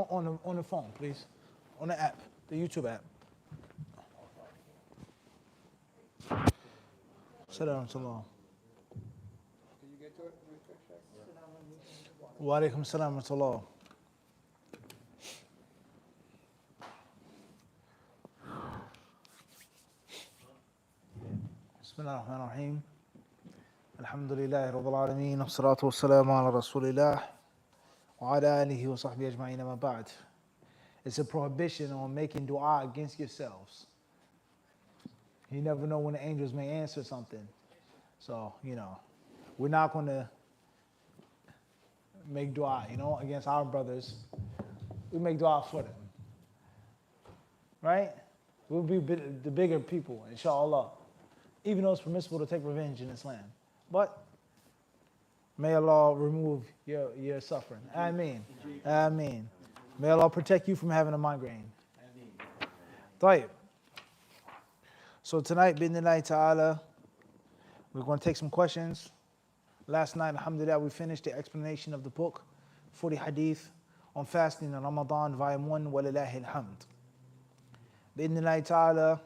on the phone, please. On the app, the YouTube app. Salam alaikum. Can you get to it? Wa alaikum salam wa rahmatullah. Bismillah ar-Rahman ar-Rahim. Alhamdulillah Rabbil Alameen. Wassalatu wassalamu ala Rasulillah. Wa ala alihi wa sahbihi ajma'in amma ba'd. It's a prohibition on making dua against yourselves. You never know when the angels may answer something. So, we're not going to make dua, against our brothers. We make dua for them. Right? We'll be the bigger people, inshallah. Even though it's permissible to take revenge in Islam. But may Allah remove your suffering. Ameen. Ameen. May Allah protect you from having a migraine. Ameen. So tonight, bi'idhnillahi ta'ala, we're going to take some questions. Last night, alhamdulillah, we finished the explanation of the book, 40 Hadith on fasting in Ramadan, volume 1, walillahi alhamd. Bi'idhnillahi ta'ala,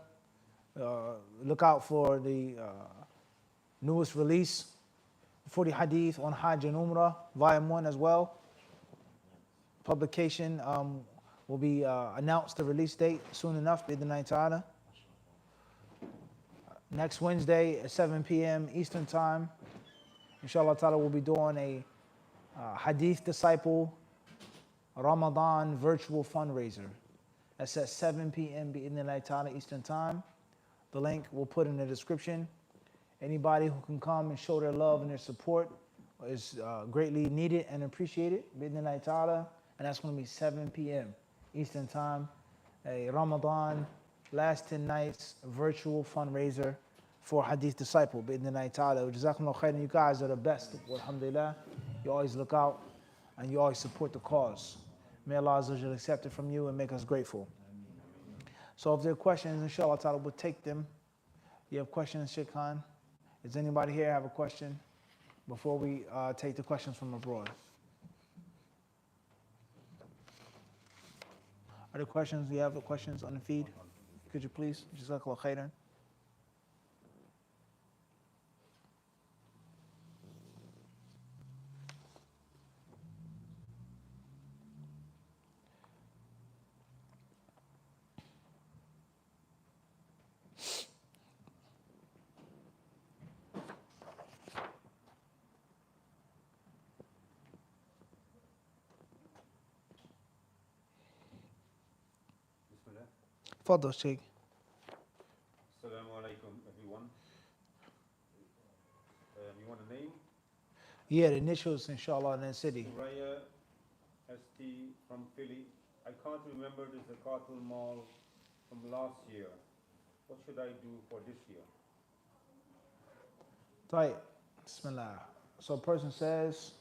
look out for the newest release, 40 Hadith on Hajj and Umrah, volume 1 as well. Publication will be announced, the release date soon enough, bi'idhnillahi ta'ala. Next Wednesday at 7 p.m. Eastern Time, inshallah ta'ala, we'll be doing a HadithDisciple Ramadan virtual fundraiser. That's at 7 p.m. bi'idhnillahi ta'ala Eastern Time. The link we'll put in the description. Anybody who can come and show their love and their support is greatly needed and appreciated, bi'idhnillahi ta'ala. And that's going to be 7 p.m. Eastern Time. A Ramadan last 10 nights virtual fundraiser for HadithDisciple, bi'idhnillahi ta'ala. Jazakumullah khairan. You guys are the best, alhamdulillah. You always look out and you always support the cause. May Allah Azza wa Jalla accept it from you and make us grateful. So if there are questions, inshallah ta'ala, we'll take them. You have questions, Sheikh Khan? Does anybody here have a question before we take the questions from abroad? Are there questions? Do you have questions on the feed? Could you please? Jazakallah khairan. Fadl, Sheikh. Assalamu alaikum, everyone. You want a name? Yeah, the initials, inshallah, and then city. Riya, ST from Philly. I can't remember the Zakatul Mal from last year. What should I do for this year? Right. Bismillah. So a person says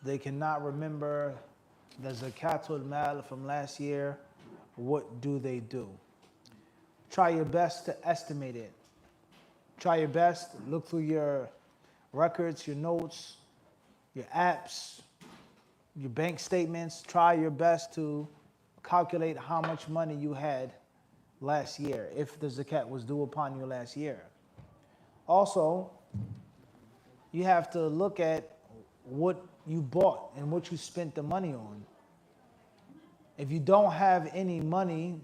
they cannot remember the Zakatul Mal from last year. What do they do? Try your best to estimate it. Try your best. Look through your records, your notes, your apps, your bank statements. Try your best to calculate how much money you had last year, if the zakat was due upon you last year. Also, you have to look at what you bought and what you spent the money on. If you don't have any money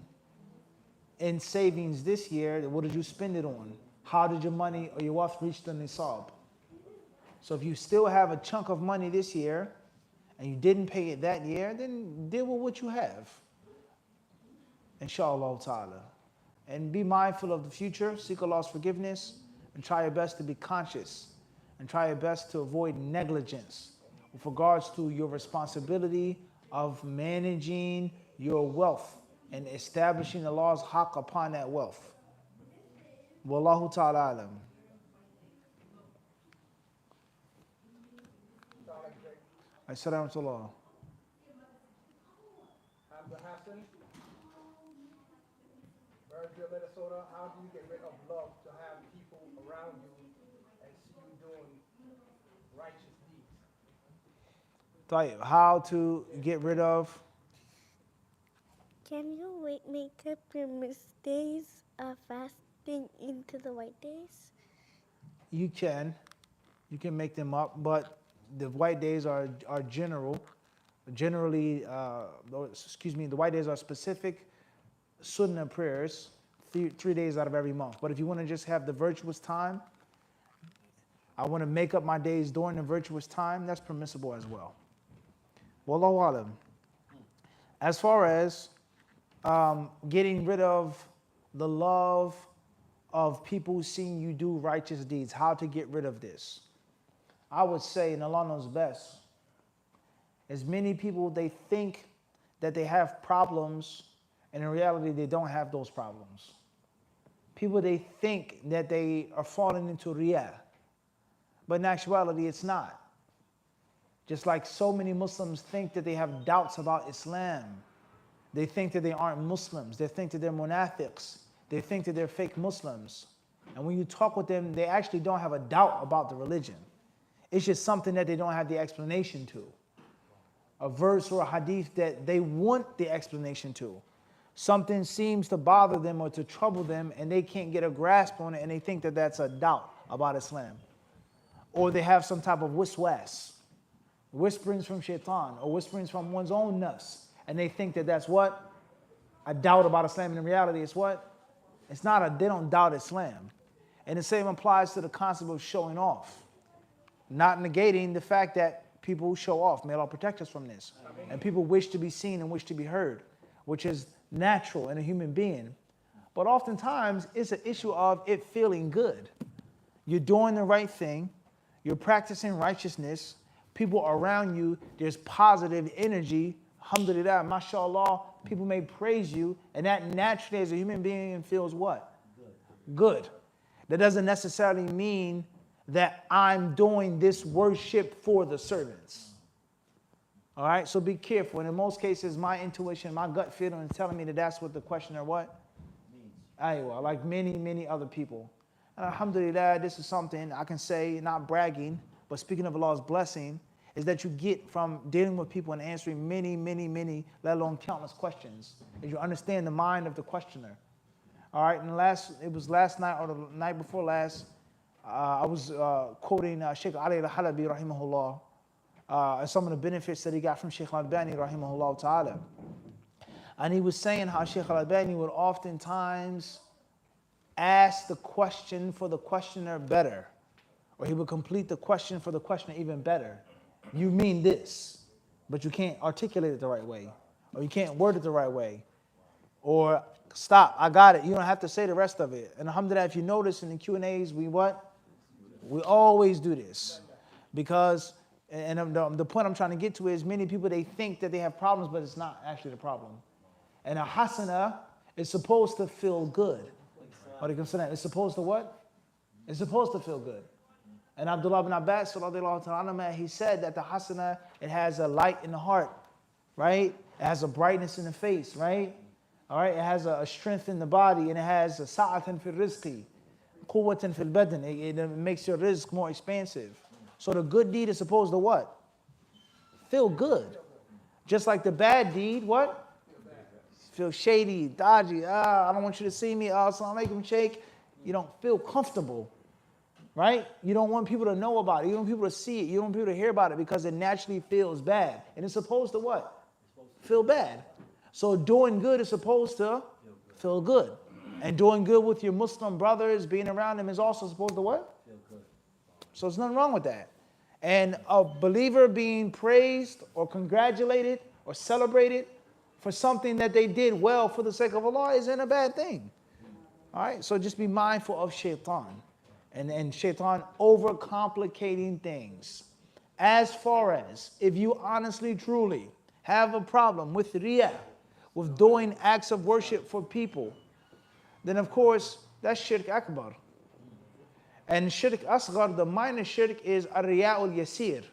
in savings this year, what did you spend it on? How did your money or your wealth reach the nisab? So if you still have a chunk of money this year and you didn't pay it that year, then deal with what you have. Inshallah ta'ala. And be mindful of the future, seek Allah's forgiveness, and try your best to be conscious and try your best to avoid negligence with regards to your responsibility of managing your wealth and establishing Allah's haqq upon that wealth. Wallahu ta'ala alam. Assalamu alaikum. Hassan, Burnsville, Minnesota. How do you get rid of love to have people around you and see you doing righteous deeds? How to get rid of Can you make up your missed days of fasting into the white days? You can make them up, but the white days are generally, the white days are specific sunnah prayers, 3 days out of every month. But if you want to just have the virtuous time, I want to make up my days during the virtuous time, that's permissible as well. Wallahu alam. As far as getting rid of the love of people seeing you do righteous deeds, how to get rid of this, I would say, and Allah knows best, as many people, they think that they have problems, and in reality, they don't have those problems. People, they think that they are falling into riya, but in actuality, it's not. Just like so many Muslims think that they have doubts about Islam. They think that they aren't Muslims. They think that they're munafiqs. They think that they're fake Muslims. And when you talk with them, they actually don't have a doubt about the religion. It's just something that they don't have the explanation to. A verse or a hadith that they want the explanation to. Something seems to bother them or to trouble them, and they can't get a grasp on it, and they think that that's a doubt about Islam. Or they have some type of waswas, whisperings from shaitan, or whisperings from one's own nafs, and they think that that's what? A doubt about Islam. And in reality, it's what? It's not they don't doubt Islam. And the same applies to the concept of showing off. Not negating the fact that people show off. May Allah protect us from this. And people wish to be seen and wish to be heard, which is natural in a human being. But oftentimes, it's an issue of it feeling good. You're doing the right thing. You're practicing righteousness. People around you, there's positive energy. Alhamdulillah, mashallah, people may praise you, and that naturally as a human being feels what? Good. That doesn't necessarily mean that I'm doing this worship for the servants. All right, so be careful. And in most cases, my intuition, my gut feeling is telling me that that's what the questioner what? Aywa, like many other people. And alhamdulillah, this is something I can say, not bragging, but speaking of Allah's blessing, is that you get from dealing with people and answering many, let alone countless questions, as you understand the mind of the questioner. All right, and it was last night or the night before last, I was quoting Sheikh Ali al-Halabi rahimahullah, some of the benefits that he got from Sheikh al-Albani rahimahullah ta'ala. And he was saying how Sheikh al-Albani would oftentimes ask the question for the questioner better, or he would complete the question for the questioner even better. You mean this, but you can't articulate it the right way, or you can't word it the right way, or stop, I got it. You don't have to say the rest of it. And alhamdulillah, if you notice in the Q&As, we always do this. Because, and the point I'm trying to get to is many people, they think that they have problems, but it's not actually the problem. And a hasana is supposed to feel good. It's supposed to what? It's supposed to feel good. And Abdullah ibn Abbas, he said that the hasana, it has a light in the heart, right? It has a brightness in the face, right? All right, it has a strength in the body, and it has a sa'atan fil rizqi, quwwatan fil badan. It makes your rizq more expansive. So the good deed is supposed to what? Feel good. Just like the bad deed, what? Feel shady, dodgy. I don't want you to see me. Assalamu alaikum, sheikh. You don't feel comfortable, right? You don't want people to know about it. You don't want people to see it. You don't want people to hear about it because it naturally feels bad. And it's supposed to what? Feel bad. So doing good is supposed to feel good. And doing good with your Muslim brothers, being around them is also supposed to what? Feel good. So there's nothing wrong with that. And a believer being praised or congratulated or celebrated for something that they did well for the sake of Allah isn't a bad thing. All right, so just be mindful of shaitan and shaitan overcomplicating things. As far as if you honestly, truly have a problem with riya, with doing acts of worship for people, then of course that's shirk akbar. And shirk asghar, the minor shirk, is ar-riya'ul yasir.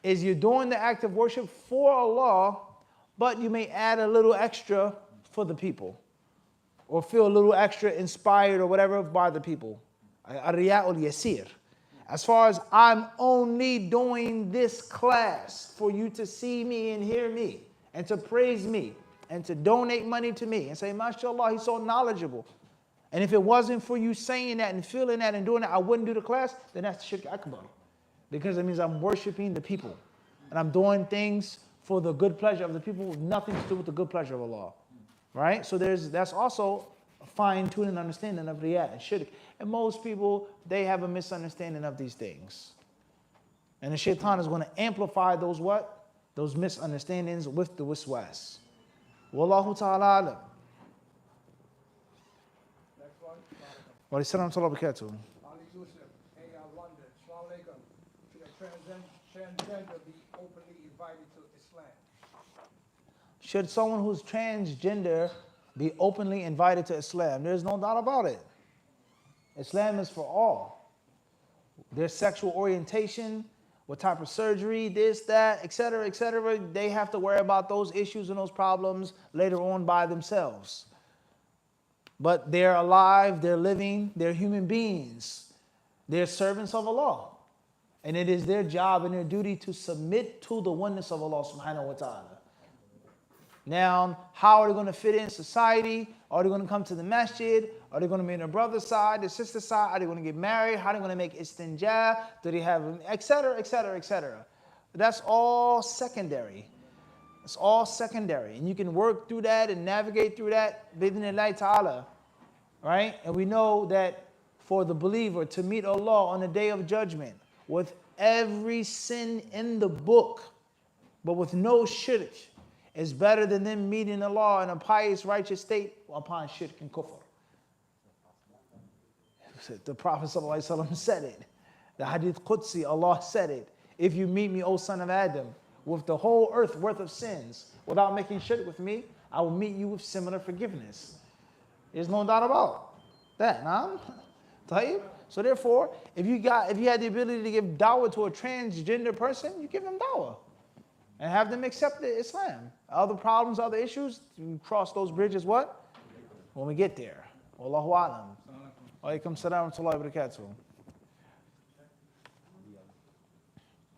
Is you're doing the act of worship for Allah, but you may add a little extra for the people, or feel a little extra inspired or whatever by the people. Ar-riya'ul yasir. As far as I'm only doing this class for you to see me and hear me and to praise me, and to donate money to me and say, mashallah, he's so knowledgeable. And if it wasn't for you saying that and feeling that and doing that, I wouldn't do the class, then that's shirk akbar. Because it means I'm worshiping the people. And I'm doing things for the good pleasure of the people with nothing to do with the good pleasure of Allah. Right? So that's also a fine-tuning understanding of riya and shirk. And most people, they have a misunderstanding of these things. And the shaitan is going to amplify those what? Those misunderstandings with the waswas. Wallahu ta'ala alam. Next one. Wa alaikum salam wa barakatuh. Ali Yusuf, hey, I wonder, Assalamu alaikum, should a transgender be openly invited to Islam? Should someone who's transgender be openly invited to Islam? There's no doubt about it. Islam is for all. Their sexual orientation, what type of surgery, this, that, etc., they have to worry about those issues and those problems later on by themselves. But they're alive, they're living, they're human beings. They're servants of Allah. And it is their job and their duty to submit to the oneness of Allah subhanahu wa ta'ala. Now, how are they going to fit in society? Are they going to come to the masjid? Are they going to be on their brother's side, their sister's side? Are they going to get married? How are they going to make istinja? Do they have, etc. That's all secondary. It's all secondary. And you can work through that and navigate through that, bidhnillahi ta'ala. Right? And we know that for the believer to meet Allah on the day of judgment with every sin in the book, but with no shirk, is better than them meeting Allah in a pious, righteous state upon shirk and kufr. The Prophet ﷺ said it. The Hadith Qudsi, Allah said it. If you meet me, O son of Adam, with the whole earth worth of sins, without making shirk with me, I will meet you with similar forgiveness. There's no doubt about that. Tayyib? So therefore, if you had the ability to give dawah to a transgender person, you give them dawah. And have them accept Islam. Other problems, other issues, you cross those bridges what? When we get there. Wallahu alam. Wa alaikum salam wa rahmatullahi wa barakatuh.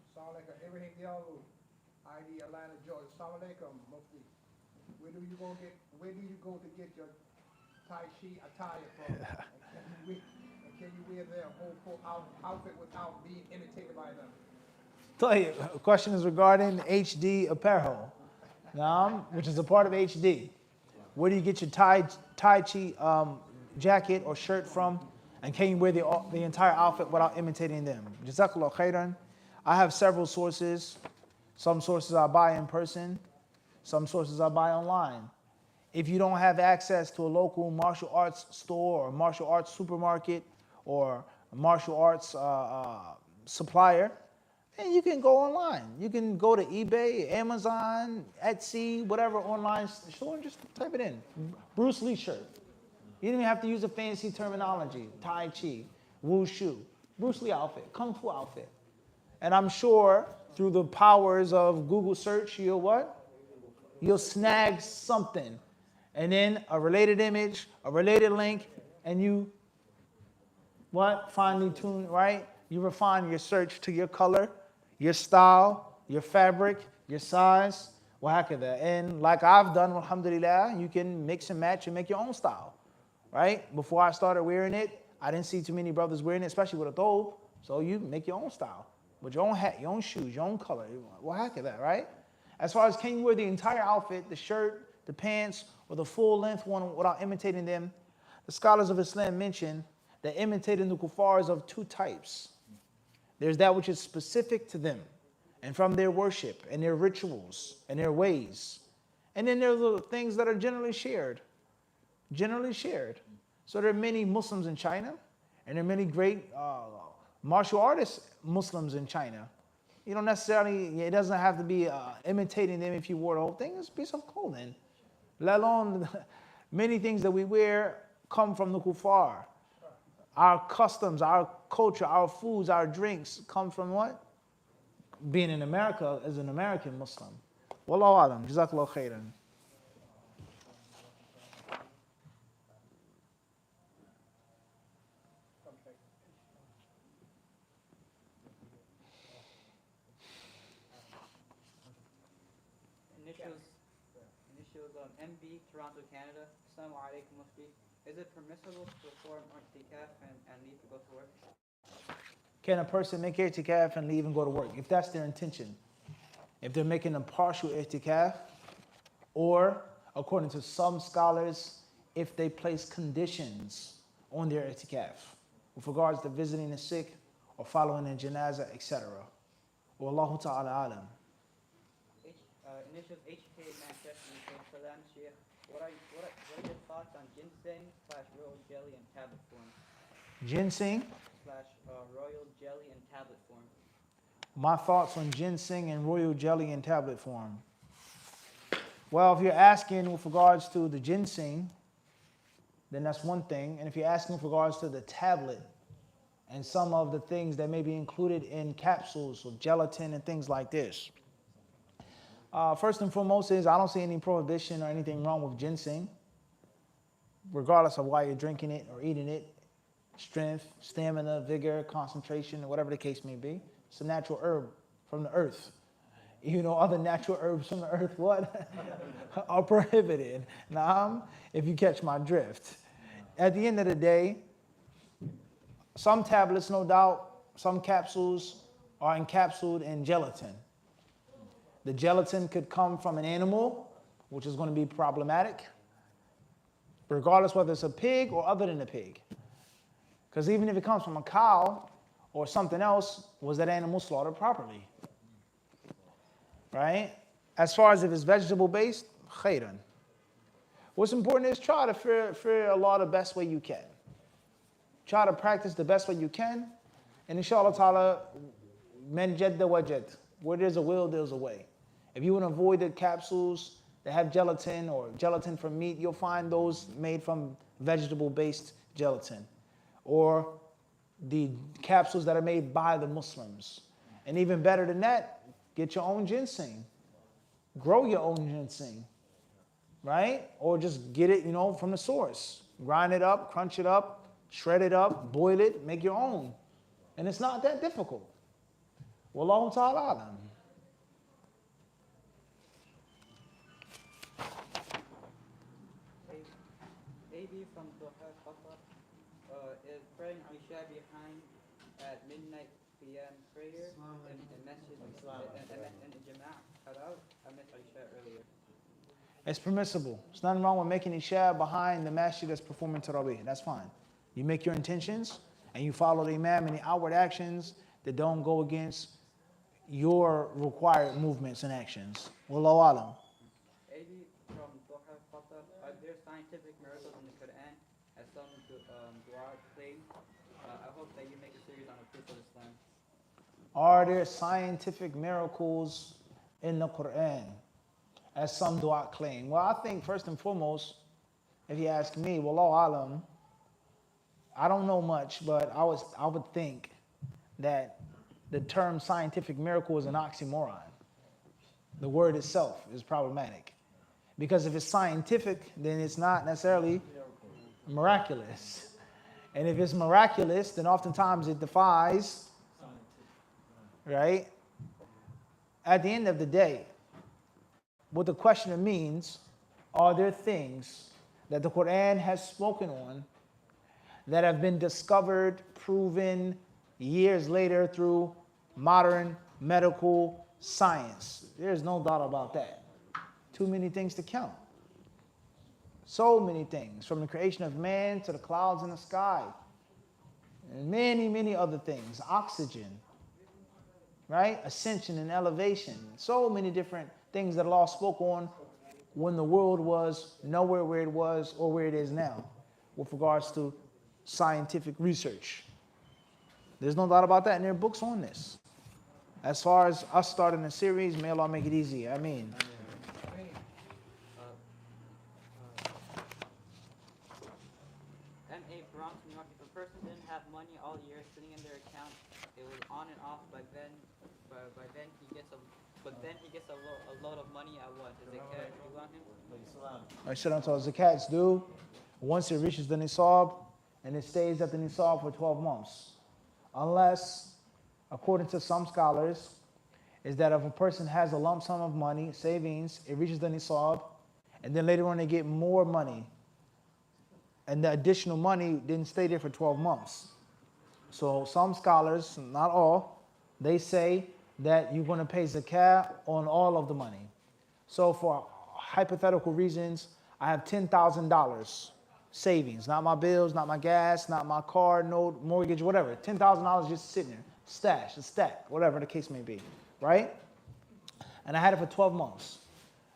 Assalamu alaikum, Ibrahim Diallo, ID Atlanta, Georgia. Assalamu alaikum, Mufti. Where do you go to get your Tai Chi attire from? And can you wear their whole full outfit without being imitated by them? The question is regarding HD apparel, which is a part of HD. Where do you get your Tai Chi jacket or shirt from? And can you wear the entire outfit without imitating them? Jazakallah khairan. I have several sources. Some sources I buy in person. Some sources I buy online. If you don't have access to a local martial arts store or martial arts supermarket or a martial arts supplier, and you can go online. You can go to eBay, Amazon, Etsy, whatever online store, and just type it in. Bruce Lee shirt. You don't even have to use a fancy terminology. Tai Chi, Wushu, Bruce Lee outfit, Kung Fu outfit. And I'm sure through the powers of Google search, you'll what? You'll snag something. And then a related image, a related link, and you what? Finely tune, right? You refine your search to your color, your style, your fabric, your size, wahakadha. And like I've done, alhamdulillah, you can mix and match and make your own style, right? Before I started wearing it, I didn't see too many brothers wearing it, especially with a thobe. So you make your own style, with your own hat, your own shoes, your own color, wahakadha, right? As far as can you wear the entire outfit, the shirt, the pants, or the full length one without imitating them, the scholars of Islam mention that imitating the kuffar is of two types. There's that which is specific to them and from their worship and their rituals and their ways. And then there are the things that are generally shared. Generally shared. So there are many Muslims in China, and there are many great martial artist Muslims in China. You don't necessarily, it doesn't have to be imitating them if you wore the whole thing. It's a piece of clothing. Let alone many things that we wear come from the kuffar. Our customs, our culture, our foods, our drinks come from what? Being in America as an American Muslim. Wallahu alam. Jazakallah khairan. initials MB, Toronto, Canada. Assalamu alaikum, Mufti. Is it permissible to perform Itikaf and leave to go to work? Can a person make itikaf and leave and go to work? If that's their intention. If they're making a partial itikaf, or according to some scholars, if they place conditions on their itikaf with regards to visiting the sick or following a janazah, etc. Wallahu ta'ala alam. Initials HK, Manchester, UK. Salam, Sheikh. What are your thoughts on ginseng / royal jelly in tablet form? Ginseng. / royal jelly in tablet form. My thoughts on ginseng and royal jelly in tablet form. Well, if you're asking with regards to the ginseng, then that's one thing. And if you're asking with regards to the tablet and some of the things that may be included in capsules or gelatin and things like this. First and foremost is I don't see any prohibition or anything wrong with ginseng, regardless of why you're drinking it or eating it. Strength, stamina, vigor, concentration, whatever the case may be. It's a natural herb from the earth. You know, other natural herbs from the earth, what? Are prohibited. Now, if you catch my drift. At the end of the day, some tablets, no doubt, some capsules are encapsulated in gelatin. The gelatin could come from an animal, which is going to be problematic, regardless whether it's a pig or other than a pig. Because even if it comes from a cow or something else, was that animal slaughtered properly? Right? As far as if it's vegetable based, khairan. What's important is try to fear Allah the best way you can. Try to practice the best way you can. And inshallah ta'ala, man jadda wajad. Where there's a will, there's a way. If you want to avoid the capsules that have gelatin or gelatin from meat, you'll find those made from vegetable-based gelatin. Or the capsules that are made by the Muslims. And even better than that, get your own ginseng. Grow your own ginseng. Right? Or just get it, from the source. Grind it up, crunch it up, shred it up, boil it, make your own. And it's not that difficult. Wallahu ta'ala alam. AB from Doha, Qatar, is praying Isha behind at midnight PM prayer in Masjid in Jama'ah Haral. I missed Isha earlier. It's permissible. There's nothing wrong with making Isha behind the masjid that's performing Tarawih. That's fine. You make your intentions and you follow the Imam in the outward actions that don't go against your required movements and actions. Wallahu alam. AB from Doha, Qatar, are there scientific miracles in the Quran as some dua claim? I hope that you make a series on the proof of Islam. Are there scientific miracles in the Quran as some dua claim? Well, I think first and foremost, if you ask me, wallahu alam, I don't know much, but I would think that the term scientific miracle is an oxymoron. The word itself is problematic. Because if it's scientific, then it's not necessarily miraculous. And if it's miraculous, then oftentimes it defies, right? At the end of the day, what the questioner means, are there things that the Quran has spoken on that have been discovered, proven years later through modern medical science? There's no doubt about that. Too many things to count. So many things, from the creation of man to the clouds in the sky, and many, many other things. Oxygen, right? Ascension and elevation. So many different things that Allah spoke on when the world was nowhere where it was or where it is now with regards to scientific research. There's no doubt about that, and there are books on this. As far as us starting a series, may Allah make it easy. I mean. M.A. Bronx, New York. If a person didn't have money all year sitting in their account, it was on and off, but then he gets a load of money at what? Is it cash due on him? I said until zakat's due, once it reaches the nisab, and it stays at the nisab for 12 months. Unless, according to some scholars, is that if a person has a lump sum of money, savings, it reaches the nisab, And then later on they get more money. And the additional money didn't stay there for 12 months. So some scholars, not all, they say that you're going to pay zakat on all of the money. So for hypothetical reasons, I have $10,000 savings, not my bills, not my gas, not my car, no mortgage, whatever. $10,000 just sitting there, stash, a stack, whatever the case may be, right? And I had it for 12 months.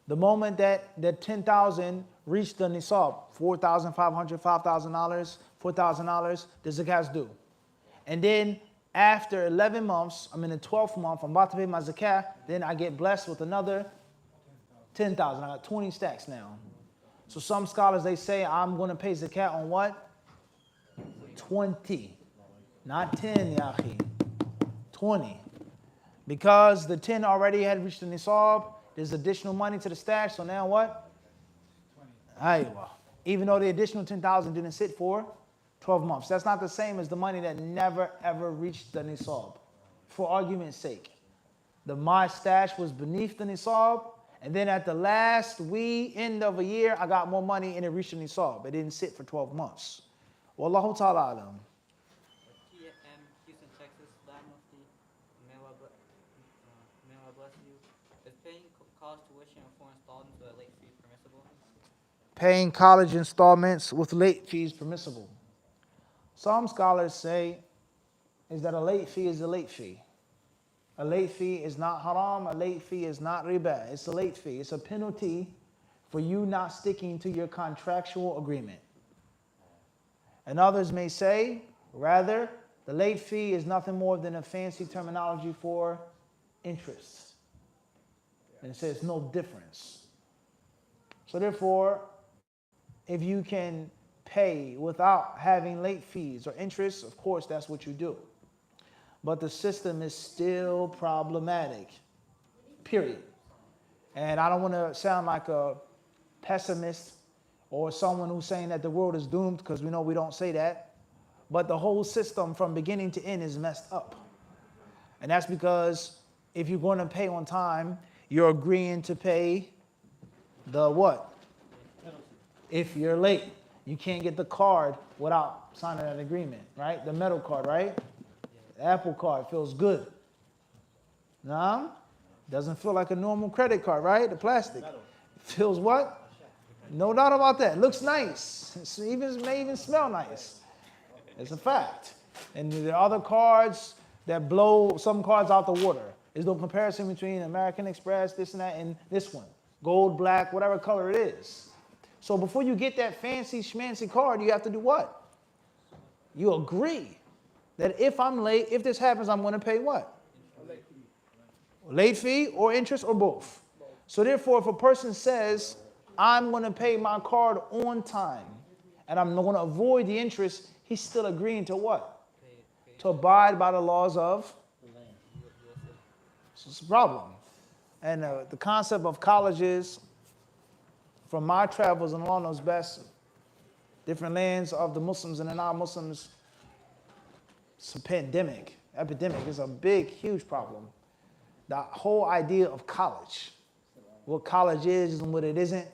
The moment that 10,000 reached the nisab, $4,500, $5,000, $4,000, the zakat's due. And then after 11 months, I'm in the 12th month, I'm about to pay my zakat, then I get blessed with another 10,000. I got 20 stacks now. So some scholars, they say I'm going to pay zakat on what? 20. Not 10, ya akhi. 20. Because the 10 already had reached the nisab, there's additional money to the stash, so now what? 20. Aywa. Even though the additional 10,000 didn't sit for 12 months. That's not the same as the money that never ever reached the nisab. For argument's sake. My stash was beneath the nisab, and then at the last end of a year, I got more money and it reached the nisab. It didn't sit for 12 months. Wallahu ta'ala alam. Houston, Texas, may Allah bless you. Is paying college tuition and foreign installments with a late fee permissible? Paying college installments with late fees permissible. Some scholars say is that a late fee is a late fee. A late fee is not haram, a late fee is not riba. It's a late fee. It's a penalty for you not sticking to your contractual agreement. And others may say, rather, the late fee is nothing more than a fancy terminology for interest. And it says no difference. So therefore, if you can pay without having late fees or interest, of course, that's what you do. But the system is still problematic, period. And I don't want to sound like a pessimist or someone who's saying that the world is doomed, because we know we don't say that. But the whole system from beginning to end is messed up. And that's because if you're going to pay on time, you're agreeing to pay the what? If you're late, you can't get the card without signing an agreement, right? The metal card, right? The Apple card feels good. No? Doesn't feel like a normal credit card, right? The plastic. Feels what? No doubt about that. Looks nice. It may even smell nice. It's a fact. And there are other cards that blow some cards out the water. There's no comparison between American Express, this and that, and this one. Gold, black, whatever color it is. So before you get that fancy schmancy card, you have to do what? You agree that if I'm late, if this happens, I'm going to pay what? Late fee or interest or both. So therefore, if a person says, I'm going to pay my card on time and I'm going to avoid the interest, he's still agreeing to what? To abide by the laws of the land. So it's a problem. And the concept of colleges, from my travels and Allah knows best, different lands of the Muslims and the non-Muslims, it's a epidemic. It's a big, huge problem. The whole idea of college, what college is and what it isn't,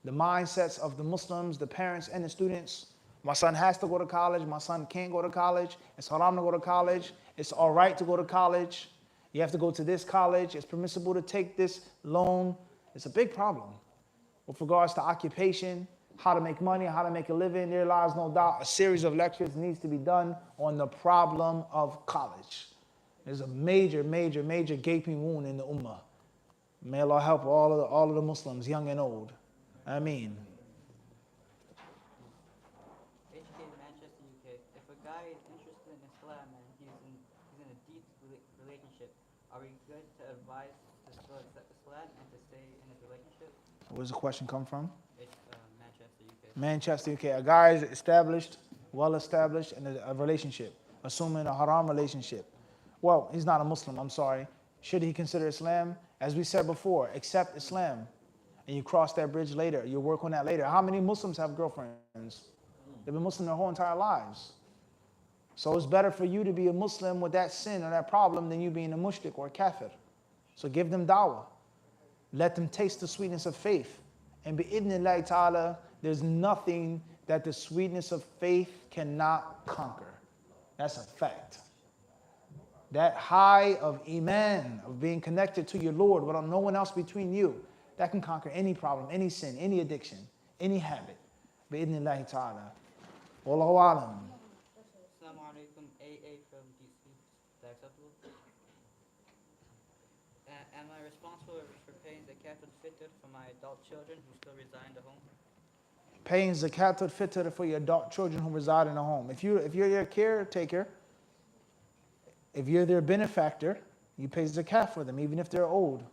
the mindsets of the Muslims, the parents and the students. My son has to go to college. My son can't go to college. It's haram to go to college. It's all right to go to college. You have to go to this college. It's permissible to take this loan. It's a big problem. With regards to occupation, how to make money, how to make a living, there lies no doubt a series of lectures needs to be done on the problem of college. There's a major, major, major gaping wound in the ummah. May Allah help all of the Muslims, young and old. Ameen. HK Manchester, UK. If a guy is interested in Islam and he's in a deep relationship, are we good to advise to still accept Islam and to stay in his relationship? Where does the question come from? It's Manchester, UK. Manchester, UK. A guy is established, well established in a relationship, assuming a haram relationship. Well, he's not a Muslim, I'm sorry. Should he consider Islam? As we said before, accept Islam. And you cross that bridge later. You work on that later. How many Muslims have girlfriends? They've been Muslim their whole entire lives. So it's better for you to be a Muslim with that sin or that problem than you being a mushrik or a kafir. So give them dawah. Let them taste the sweetness of faith And bi'idhnillahi ta'ala, there's nothing that the sweetness of faith cannot conquer. That's a fact. That high of iman, of being connected to your Lord without no one else between you, that can conquer any problem, any sin, any addiction, any habit. Bi'idhnillahi ta'ala. Wallahu alam. Assalamu alaikum, AA from DC. Is that acceptable? Am I responsible for paying Zakat al-Fitr for my adult children who still reside in the home? Paying zakat al-fitr for your adult children who reside in a home. If you're their caretaker, if you're their benefactor, you pay zakat for them, even if they're old.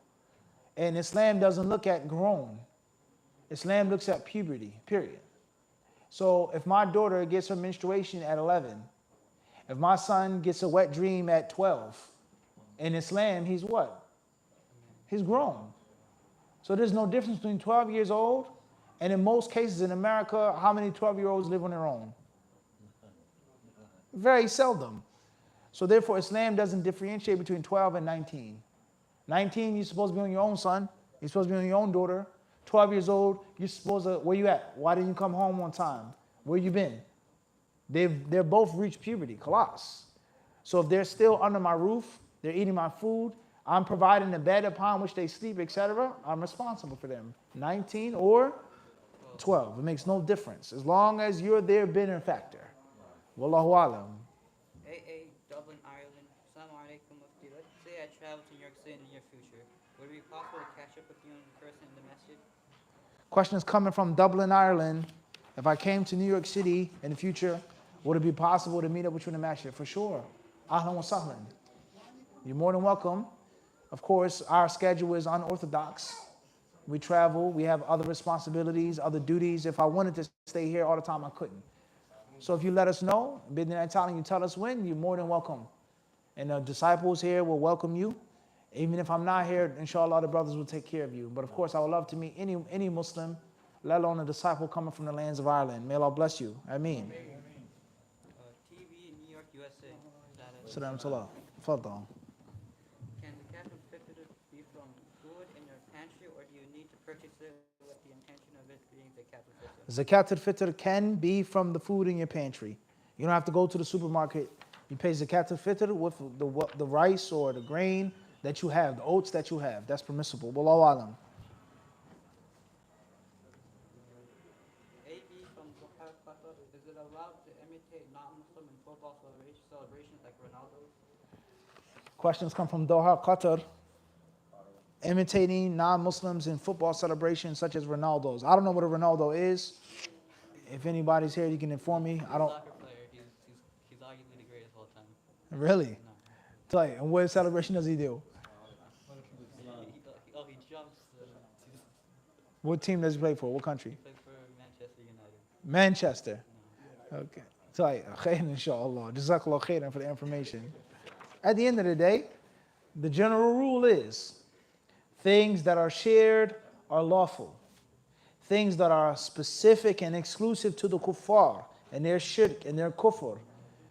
And Islam doesn't look at grown. Islam looks at puberty, period. So if my daughter gets her menstruation at 11, if my son gets a wet dream at 12, in Islam, he's what? He's grown. So there's no difference between 12 years old, and in most cases in America, how many 12-year-olds live on their own? Very seldom. So therefore, Islam doesn't differentiate between 12 and 19. 19, you're supposed to be on your own son. You're supposed to be on your own daughter. 12 years old, you're supposed to, where you at? Why didn't you come home on time? Where you been? They're both reached puberty, khalas. So if they're still under my roof, they're eating my food, I'm providing the bed upon which they sleep, etc., I'm responsible for them. 19 or 12. It makes no difference. As long as you're their benefactor. Wallahu alam. AA, Dublin, Ireland. Assalamu alaikum, Mufti. Let's say I travel to New York City in the near future. Would it be possible to catch up with you in person in the masjid? Question is coming from Dublin, Ireland. If I came to New York City in the future, would it be possible to meet up with you in the masjid? For sure. Ahlan wa sahlan. You're more than welcome. Of course, our schedule is unorthodox. We travel, we have other responsibilities, other duties. If I wanted to stay here all the time, I couldn't. So if you let us know, you tell us when, you're more than welcome. And the disciples here will welcome you. Even if I'm not here, inshallah, the brothers will take care of you. But of course, I would love to meet any Muslim, let alone a disciple coming from the lands of Ireland. May Allah bless you. Ameen. TV in New York, USA. Salam salam. Fadal. Can the Zakat al-Fitr be from food in your pantry, or do you need to purchase it with the intention of it being Zakat al-Fitr? Zakat al-Fitr can be from the food in your pantry. You don't have to go to the supermarket. You pay Zakat al-Fitr with the rice or the grain that you have, the oats that you have. That's permissible. Wallahu alam. AB from Doha, Qatar. Is it allowed to imitate non-Muslim in football celebrations like Ronaldo? Questions come from Doha, Qatar. Imitating non-Muslims in football celebrations such as Ronaldo's. I don't know what a Ronaldo is. If anybody's here, you can inform me. I don't. Soccer player. He's arguably the greatest of all time. Really? No. Tell you, and what celebration does he do? He jumps. What team does he play for? What country? He plays for Manchester United. Manchester. Okay. Tell you, khairan inshallah. Jazakallah khairan for the information. At the end of the day, the general rule is things that are shared are lawful. Things that are specific and exclusive to the kuffar and their shirk and their kufr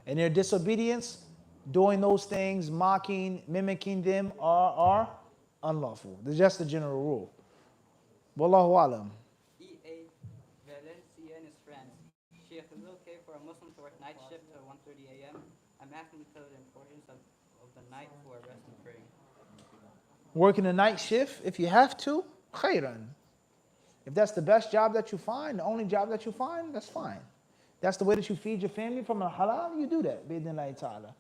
and their disobedience, doing those things, mocking, mimicking them are unlawful. That's just the general rule. Wallahu alam. EA Valenciennes is France. Sheikh, is it okay for a Muslim to work night shift till 1:30 a.m.? I'm asking because of the importance of the night for rest and praying. Working a night shift, if you have to, khairan. If that's the best job that you find, the only job that you find, that's fine. That's the way that you feed your family from a halal, you do that, bi'idhnillahi ta'ala.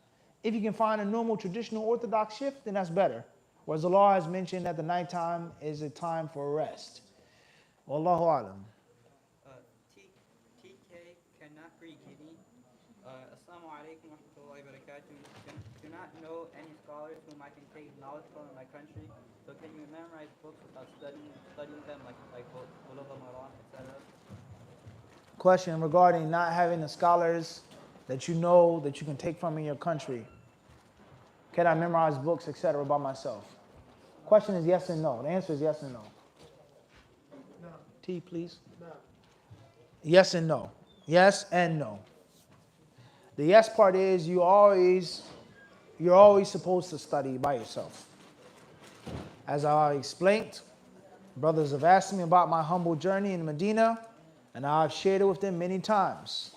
If you can find a normal, traditional, orthodox shift, then that's better. Whereas the law has mentioned that the nighttime is a time for rest. Wallahu alam. TK cannot read Giddy. Assalamu alaikum wa rahmatullahi wa barakatuh. Do not know any scholars whom I can take knowledge from in my country. So can you memorize books without studying them, like Bulugh al-Maram, etc.? Question regarding not having the scholars that you know that you can take from in your country. Can I memorize books, etc., by myself? Question is yes and no. The answer is yes and no. No. T, please. No. Yes and no. Yes and no. The yes part is you're always supposed to study by yourself. As I explained, Brothers have asked me about my humble journey in Medina, and I've shared it with them many times.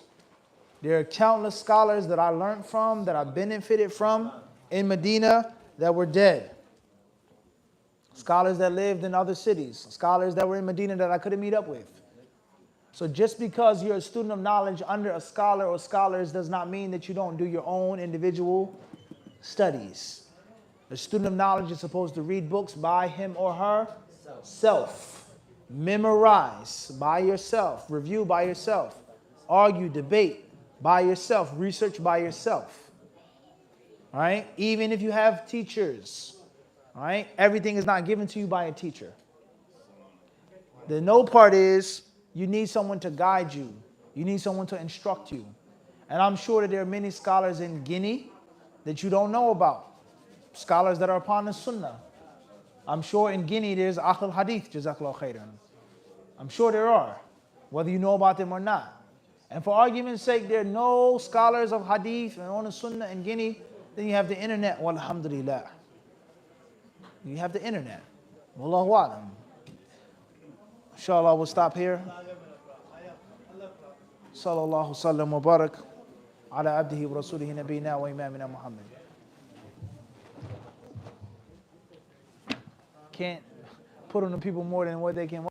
There are countless scholars that I learned from, that I benefited from in Medina that were dead. Scholars that lived in other cities, scholars that were in Medina that I couldn't meet up with. So just because you're a student of knowledge under a scholar or scholars does not mean that you don't do your own individual studies. A student of knowledge is supposed to read books by him or herself, memorize by yourself, review by yourself, argue, debate by yourself, research by yourself. All right? Even if you have teachers, all right? Everything is not given to you by a teacher. The no part is you need someone to guide you. You need someone to instruct you. And I'm sure that there are many scholars in Guinea that you don't know about. Scholars that are upon the Sunnah. I'm sure in Guinea there's Ahl Hadith, Jazakallah khairan. I'm sure there are, whether you know about them or not. And for argument's sake, there are no scholars of Hadith and on the Sunnah in Guinea. Then you have the internet. Walhamdulillah. You have the internet. Wallahu alam. Inshallah, we'll stop here. Sallallahu sallam wa barak ala abdihi wa rasulihi nabiyina wa imamina Muhammad. Can't put on the people more than what they can.